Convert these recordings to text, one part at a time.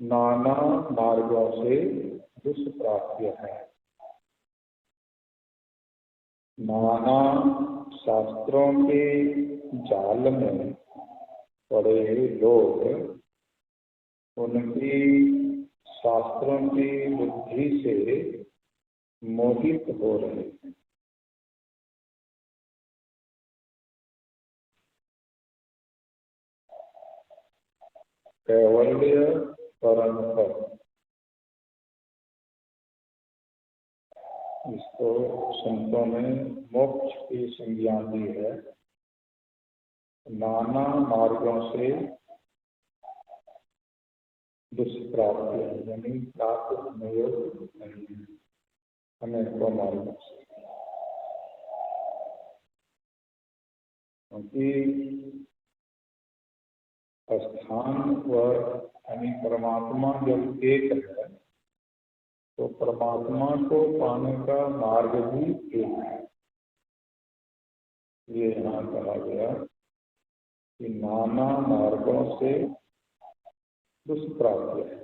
नाना मार्गों से दुष्प्राप्य है। नाना शास्त्रों के जाल में पड़े लोग उनकी शास्त्रों की बुद्धि से मोहित हो रहे हैं। कैवल्य परम पद, इसको संतों ने मोक्ष की संज्ञा दी है। नाना मार्गों से दुष्प्राप्य है, यानी प्राप्त होने योग्य नहीं है, अनेकों मार्गों से। क्योंकि स्थान व यानी परमात्मा जब एक है तो परमात्मा को पाने का मार्ग भी एक है। ये यहाँ कहा गया कि नाना मार्गों से दुष्प्राप्य है।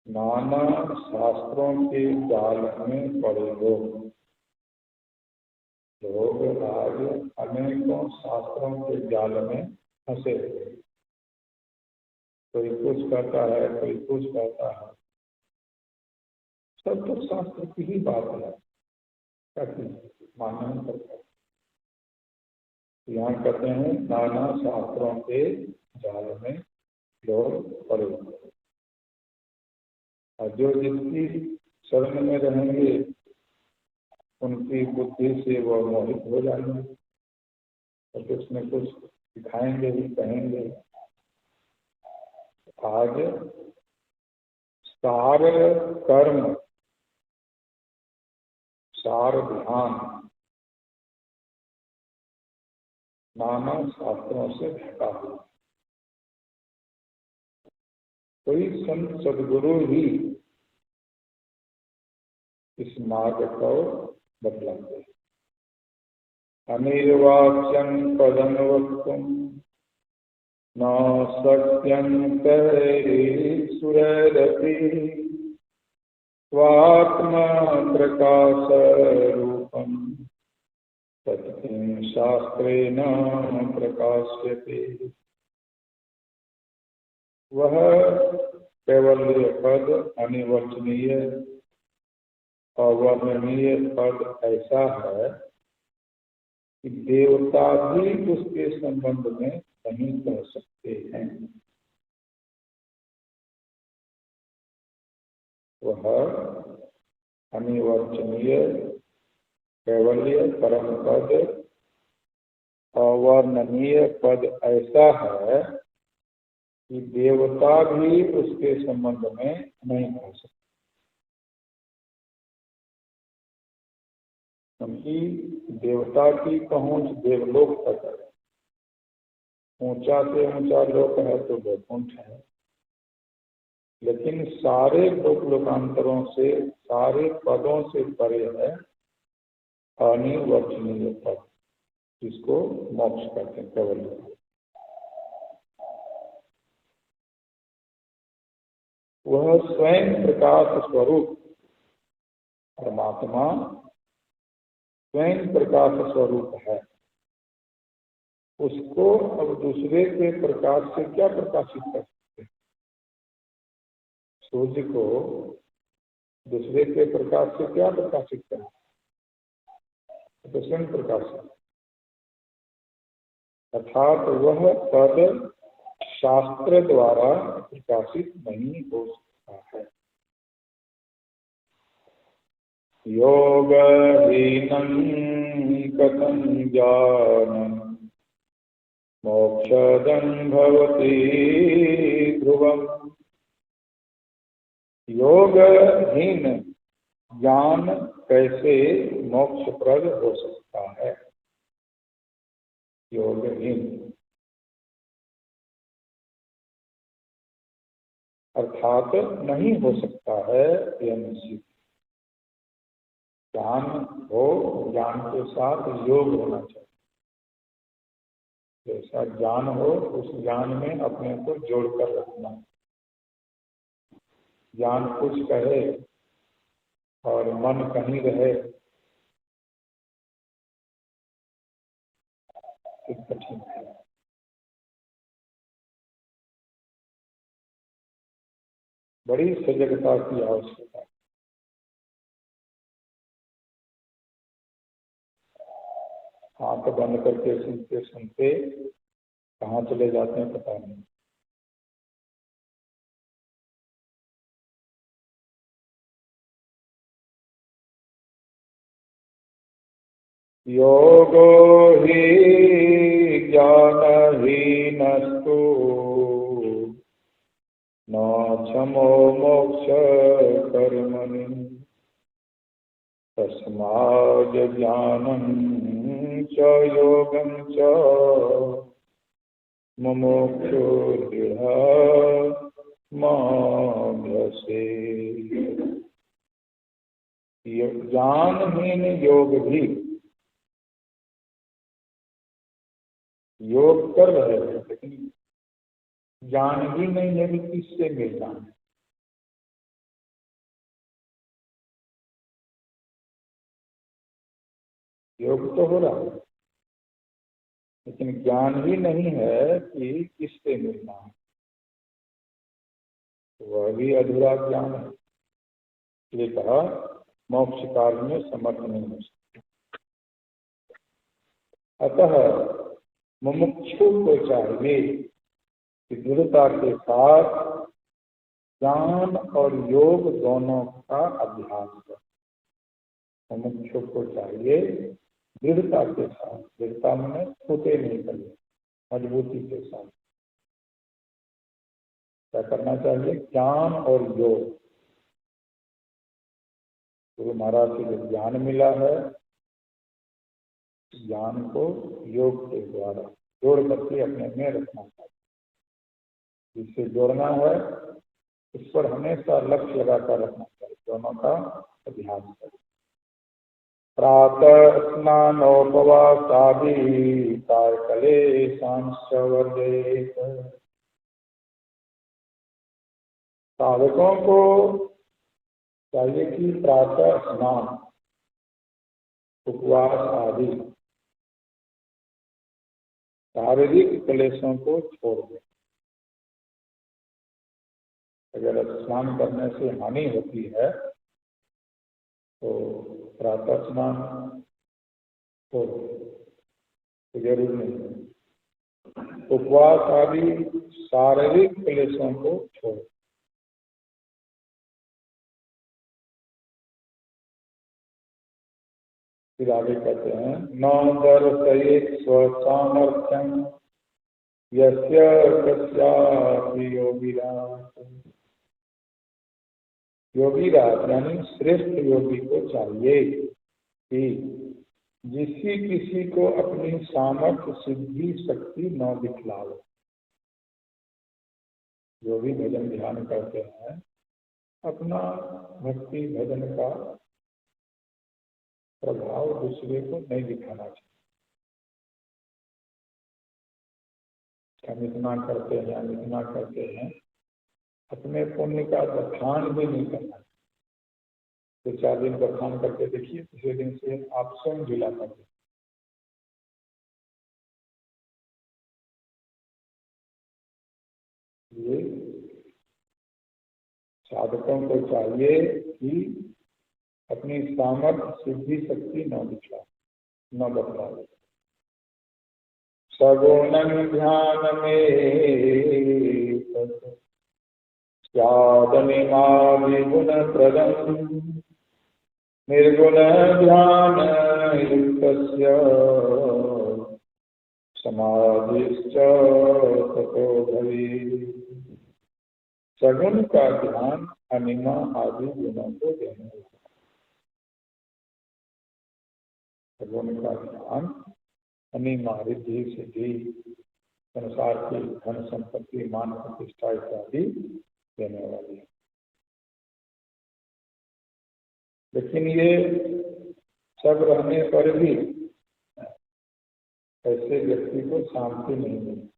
नाना शास्त्रों के जाल में पड़े लोग आज अनेकों शास्त्रों के जाल में फंसे हुए। कोई कुछ कहता है, कोई कुछ कहता है, सब तो शास्त्र की ही बात है, ताकि मानना नहीं पड़ता। यहाँ कहते हैं नाना शास्त्रों के जाल में लोग पड़े हुए, और जो जिसकी शरण में रहेंगे उनकी बुद्धि से वो मोहित हो जाएंगे और कुछ न कुछ दिखाएंगे ही, कहेंगे। आज सार कर्म, सार ध्यान नाना शास्त्रों से ढका हुआ। कोई संत सदगुरु ही इस मार्ग को बतलाते हैं। अनिर्वाच्यं पदं वक्तुं न शक्यं कैरिसुरैरपि स्वात्मा प्रकाशरूपं तत्किं शास्त्रेण प्रकाश्यते। वह कैवल्य पद अनिवर्चनीय अवर्णनीय पद ऐसा है कि देवता भी उसके संबंध में नहीं कह सकते हैं। वह अनिवर्चनीय कैवल्य परम पद अवर्णनीय पद ऐसा है कि देवता भी उसके संबंध में नहीं कह सकते। क्योंकि देवता की पहुंच देवलोक तक है। ऊंचा से ऊंचा लोक है तो वैकुंठ है, लेकिन सारे लोकांतरों से, सारे पदों से परे है अनिवर्चनीय पद, जिसको मोक्ष कहते हैं, कैवल्य। वह स्वयं प्रकाश स्वरूप परमात्मा स्वयं प्रकाश स्वरूप है। उसको अब दूसरे के प्रकाश से क्या प्रकाशित कर सकते हैं? सूर्य को दूसरे के प्रकाश से क्या प्रकाशित करें? तो स्वयं प्रकाशित। अर्थात वह पद शास्त्र द्वारा प्रकाशित नहीं हो सकता है। योगहीनं कथं ज्ञानं मोक्षदं भवति ध्रुवम्। योगहीन ज्ञान कैसे मोक्षप्रद हो सकता है? योगहीन अर्थात नहीं हो सकता है, यह निश्चित। ज्ञान हो, ज्ञान के साथ योग होना चाहिए। जैसा ज्ञान हो उस ज्ञान में अपने को जोड़ कर रखना। ज्ञान कुछ कहे और मन कहीं रहे तो कठिन है। बड़ी सजगता की आवश्यकता है। आंख बंद करके सुनते सुनते कहाँ चले जाते हैं पता नहीं। योगो हि ज्ञानहीनस्तु न क्षमो मोक्ष कर्मणि तस्माद् ज्ञानं च योगं च मुमुक्षु दृढ़ माभ्यसे। ज्ञानहीन योग भी योग कर रहे हैं, लेकिन ज्ञान ही नहीं है कि किससे मिलना है। योग तो हो रहा है, लेकिन ज्ञान ही नहीं है कि किससे मिलना है। वह भी अधूरा ज्ञान है। ये कहा मोक्ष काल में समर्थ नहीं हो सकता। अतः मुमुक्षु को चाहिए कि दृढ़ता के साथ ज्ञान और योग दोनों का अभ्यास करें। मुमुक्षु को चाहिए दृढ़ता के साथ, दृढ़ता में छूटे नहीं करें, मजबूती के साथ क्या करना चाहिए? ज्ञान और योग। गुरु महाराज से जो ज्ञान मिला है, ज्ञान को योग के द्वारा जोड़ करके अपने में रखना चाहिए। जिससे जोड़ना है उस पर हमेशा लक्ष्य लगाकर रखना चाहिए। दोनों का अभ्यास करें। प्रातः स्नानोपवासादि क्लेशांश्च वर्जयेत्। साधकों को चाहिए कि प्रातः स्नान, उपवास आदि शारीरिक क्लेशों को छोड़ दें। अगर स्नान करने से हानि होती है तो प्रातः स्नान हो तो जरूर नहीं। उपवास आदि शारीरिक क्लेशों को छोड़। फिर आगे कहते हैं न दर्शयेत् स्वसामर्थ्यं यस्य कस्यापि योगिरात्। योगिराज यानी श्रेष्ठ योगी को चाहिए कि किसी को अपनी सामर्थ्य सिद्धि शक्ति न दिखलाओ। जो भी भजन ध्यान करते हैं अपना भक्ति भजन का प्रभाव दूसरे को नहीं दिखाना चाहिए। हम इतना करते हैं, हम इतना करते हैं, अपने पुण्य का बखान भी नहीं करना। तो 4 दिन बखान करके देखिए, दूसरे दिन से आप स्वयं झूला करते। ये साधकों को चाहिए कि अपनी सामर्थ्य सिद्धि शक्ति न दिखला, न बतलावे। सगुणं ध्यान में स्यादनिमादिगुण प्रदं निर्गुण ध्यान युक्तस्य समाधिश्च ततो भवेत्। सगुण का ध्यान अनिमा आदि गुणों को देने वाला। सगुण का ध्यान अनिमा रिद्धि सिद्धि संसार की धन संपत्ति मान प्रतिष्ठा इत्यादि देने वाली है। लेकिन ये सब रहने पर भी ऐसे व्यक्ति को शांति नहीं मिलती।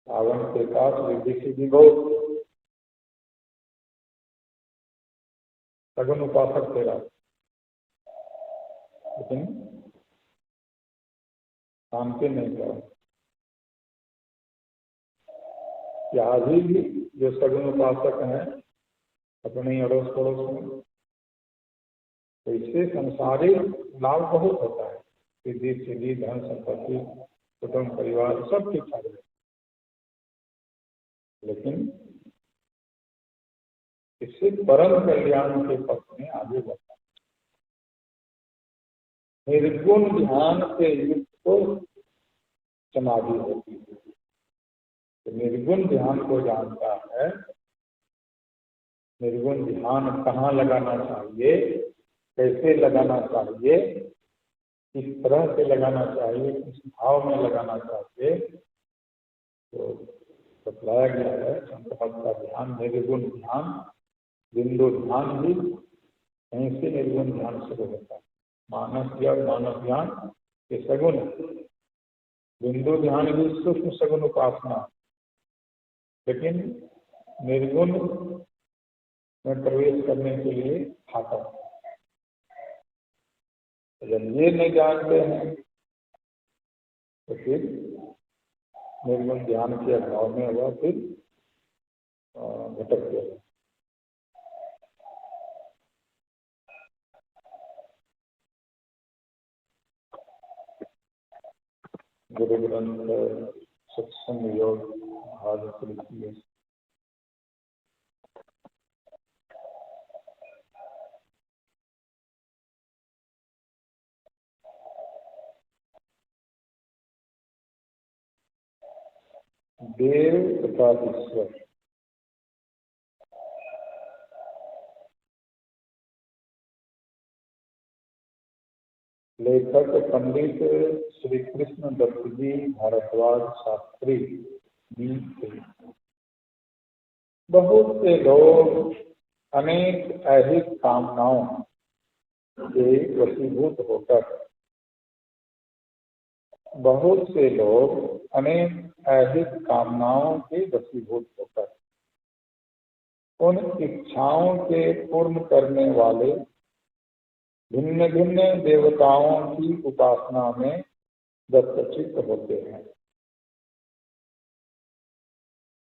रावण के पास रिद्धि सिद्धि बहुत, सगुन उपासक थे रावण, लेकिन शांति नहीं था। कि अभी भी जो सगुन उपासक हैं अपने अड़ोस पड़ोस में, तो इससे संसारिक लाभ बहुत होता है, सिद्धि सिद्धि, धन संपत्ति, कुटुंब परिवार सब ठीक ठाक है, लेकिन इससे परम कल्याण के पथ में आगे बढ़ता है। निर्गुण ध्यान से युक्त को समाधि होती है। तो निर्गुण ध्यान को जानता है, निर्गुण ध्यान कहाँ लगाना चाहिए, कैसे लगाना चाहिए, किस तरह से लगाना चाहिए, किस भाव में लगाना चाहिए, तो बतलाया गया है। संकल्प का ध्यान निर्गुण ध्यान, बिंदु ध्यान भी कहीं से निर्गुण ध्यान शुरू होता है। मानस या मानस ध्यान ये सगुण, बिंदु ध्यान भी सूक्ष्म सगुण उपासना, लेकिन निर्गुण में प्रवेश करने के लिए खाता है। जब ये नहीं जानते हैं तो फिर निर्गुण ध्यान के अभाव में वह फिर भटकते हैं। गुरु ग्रंथ सत्संग योग भाग तृतीय। देव तथा ईश्वर, लेखक पंडित श्री कृष्ण दत्त जी भारद्वाज शास्त्री जी थे। बहुत से लोग अनेक ऐहिक कामनाओं से वशीभूत होकर, बहुत से लोग अनेक ऐहिक कामनाओं के वशीभूत होकर उन इच्छाओं के पूर्ण करने वाले भिन्न भिन्न देवताओं की उपासना में दत्तचित्त होते हैं।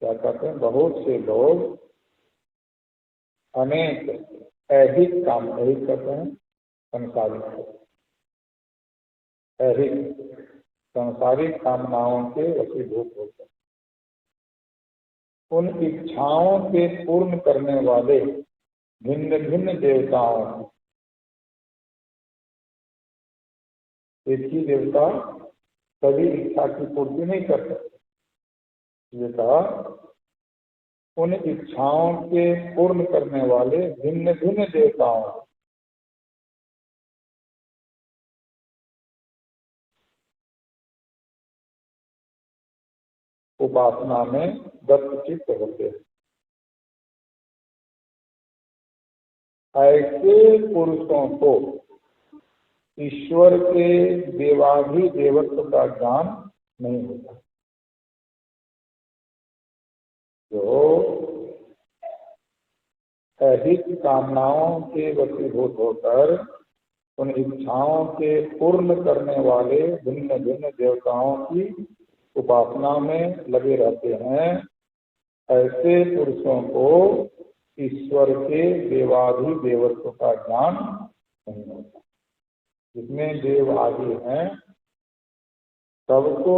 क्या कहते हैं? बहुत से लोग अनेक ऐहिक काम, ऐहिक कहते हैं संसारिक, ऐहिक सांसारिक कामनाओं के वशीभूत होते हैं। उन इच्छाओं के पूर्ण करने वाले भिन्न भिन्न देवताओं, एक ही देवता सभी इच्छा की पूर्ति नहीं कर सकते। ये कहा उन इच्छाओं के पूर्ण करने वाले भिन्न भिन्न देवताओं, उपासना में दत्तचित्त होते हैं। ऐसे पुरुषों को ईश्वर के देवाधिदेवत्व का ज्ञान नहीं होता। जो ऐहिक कामनाओं के वशीभूत होकर उन इच्छाओं के पूर्ण करने वाले भिन्न भिन्न देवताओं की उपासना में लगे रहते हैं, ऐसे पुरुषों को ईश्वर के देवाधिदेवत्व का ज्ञान नहीं होता। जितने देव आदि हैं सबको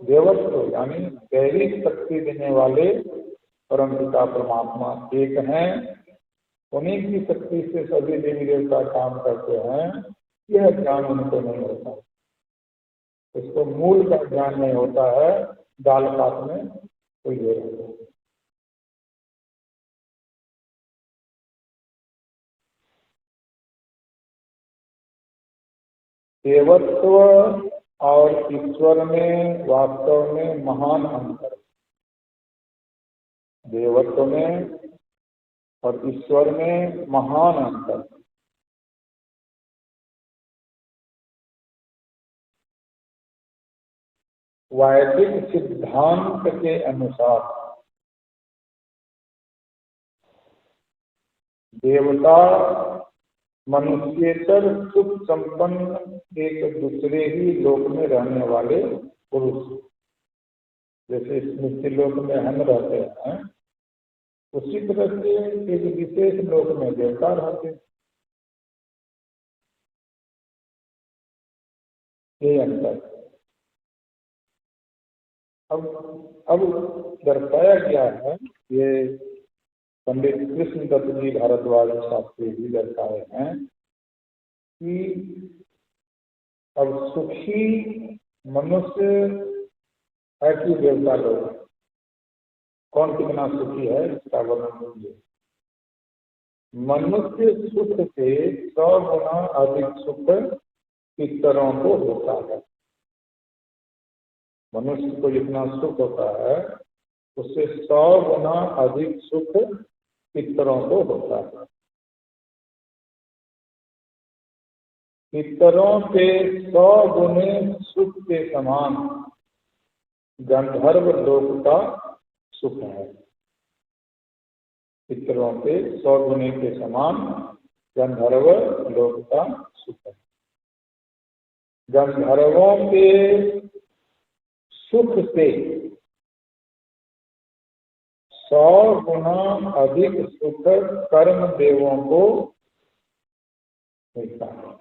देवत्व यानी दैविक शक्ति देने वाले परम पिता परमात्मा एक हैं। उन्हीं की शक्ति से सभी देवी देवता काम करते हैं। यह ज्ञान उनको नहीं होता, उसको मूल का ज्ञान नहीं होता है, दाल पात में कोई देर होता है। देवत्व और ईश्वर में वास्तव में महान अंतर है। देवत्व में और ईश्वर में महान अंतर है। वैदिक सिद्धांत के अनुसार देवता मनुष्येतर सुख संपन्न एक दूसरे ही लोक में रहने वाले पुरुष, जैसे मृत्यु लोक में हम रहते हैं उसी तरह से एक विशेष लोक में देवता रहते हैं। ये अंतर अब दर्शाया गया है। ये पंडित कृष्णदत्त जी भारद्वाज शास्त्री जी दर्शाए हैं कि अब सुखी मनुष्य है कि देवता लोग, कौन कितना सुखी है इसका वर्णन कीजिए। मनुष्य सुख से 100 गुना अधिक सुख पितरों को होता है। मनुष्य को जितना सुख होता है उससे 100 गुना अधिक सुख पितरों को होता है। पितरों के 100 गुने सुख के समान गंधर्व लोक का सुख है। पितरों के 100 गुने के समान गंधर्व लोक का सुख है। गंधर्वों के सुख से 100 गुना अधिक सुख कर्म देवों को मिलता है।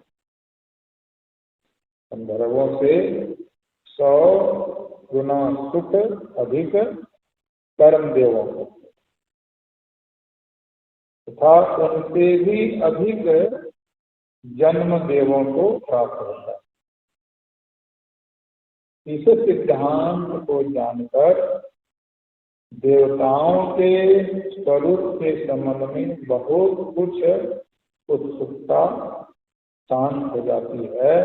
गंधर्वों से 100 गुना सुख अधिक कर्म देवों को तथा उनसे भी अधिक जन्म देवों को प्राप्त होता है। इस सिद्धांत को जानकर देवताओं के स्वरूप के संबंध में बहुत कुछ उत्सुकता शांत हो जाती है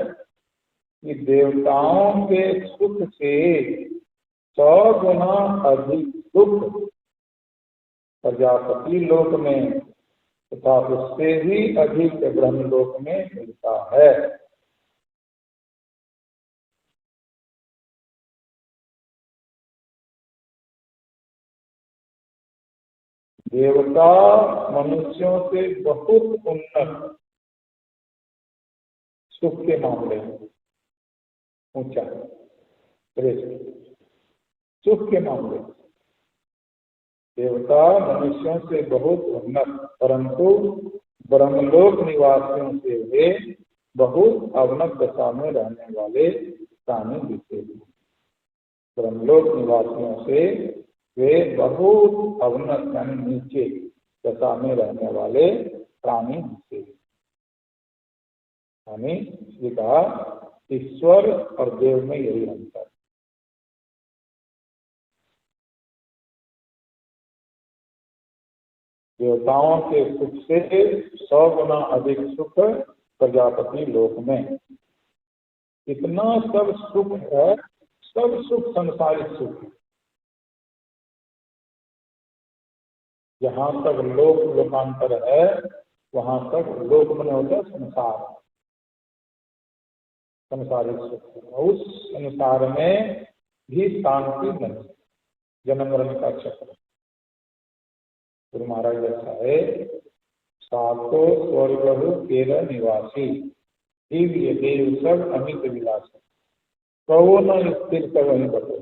कि देवताओं के सुख से 100 गुना अधिक सुख प्रजापति लोक में तथा उससे भी अधिक ब्रह्मलोक में मिलता है। देवता मनुष्यों से बहुत उन्नत सुख के मामले में ऊंचा श्रेष्ठ सुख के मामले में देवता मनुष्यों से बहुत उन्नत, परंतु ब्रह्मलोक निवासियों से वे बहुत अवनत दशा में रहने वाले प्राणी दिखते हैं। ब्रह्मलोक निवासियों से वे बहुत अवनत यानी नीचे दशा में रहने वाले प्राणी दिखते हैं। यानी ये कहा ईश्वर और देव में यही अंतर। देवताओं के सुख से 100 गुना अधिक सुख प्रजापति लोक में। इतना सब सुख है, सब सुख संसारिक सुख है। जहाँ तक लोक लोकांतर है वहाँ तक लोक बने होता है संसार, संसारिक सुख। उस संसार में भी शांति नहीं, जन्म मरण का चक्र। गुरु महाराज ऐसा है, सातो स्वर्गहु केर निवासी दिव्य देव सब अमित विलासी कहो न स्थिर कर वहीं बतो।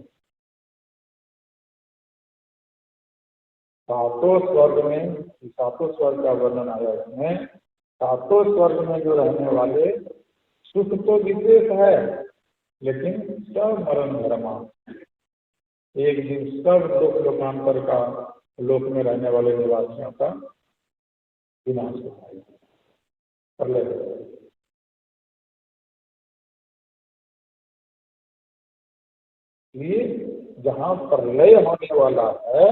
सातों स्वर्ग में, सातों स्वर्ग का वर्णन आया इसमें। सातों स्वर्ग में जो रहने वाले सुख तो विशेष है, लेकिन सब मरण धर्मा। एक दिन सब लोक लोकांतर का लोक में रहने वाले निवासियों का विनाश हो जाएगा, प्रलय हो जाएगा। इसलिए जहाँ प्रलय होने वाला है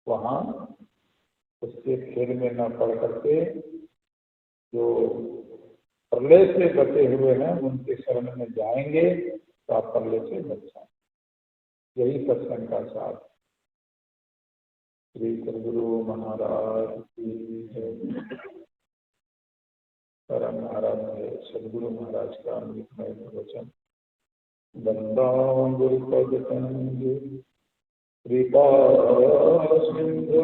वहाँ उसके खेल में न पड़ करके जो प्रलय से बचे हुए हैं उनके शरण में जाएंगे तो आप प्रलय से बच जाएंगे। यही सत्संग का साथ। श्री सद्गुरु महाराज की जय। परम आराध्य सद्गुरु महाराज का अमृतमय प्रवचन वन्दाङ्गुलिपदकञ्ज कृपा सिन्धु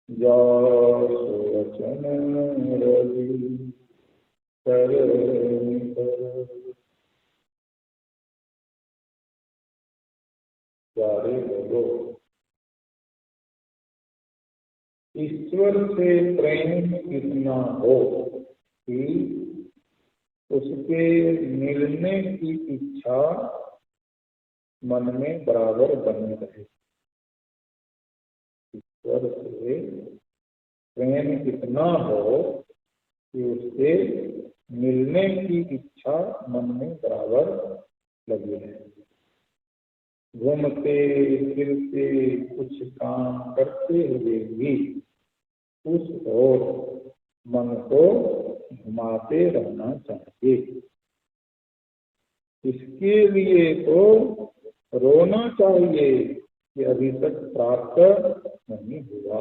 जासुवचन रवि प्यारे बोलो, ईश्वर से प्रेम कितना हो कि उसके मिलने की इच्छा मन में बराबर बनी रहे। ईश्वर से प्रेम कितना हो कि उससे मिलने की इच्छा मन में बराबर लगी रहे। घूमते फिरते कुछ काम करते हुए भी उस ओर मन को घुमाते रहना चाहिए। इसके लिए तो रोना चाहिए कि अभी तक प्राप्त नहीं हुआ।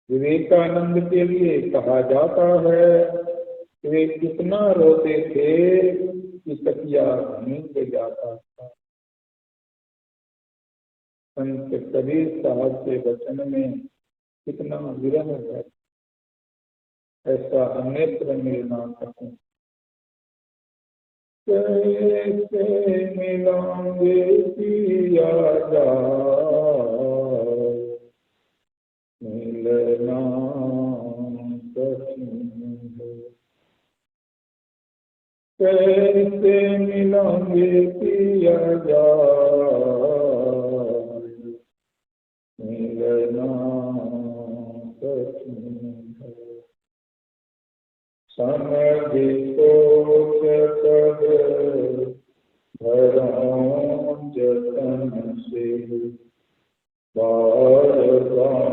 विवेकानंद के लिए कहा जाता है कि वे कितना रोते थे कि तकिया नींद जाता था। संत कबीर साहब के वचन में कितना विरह है, ऐसा अन्यत्र मिलना सकूं। कैसे मिलांगे पिया जाए, मिलना कठिन है। कैसे मिलांगे पिया जाए, मिलना कठिन है। समझ सोच कर भरों जतन से बार बार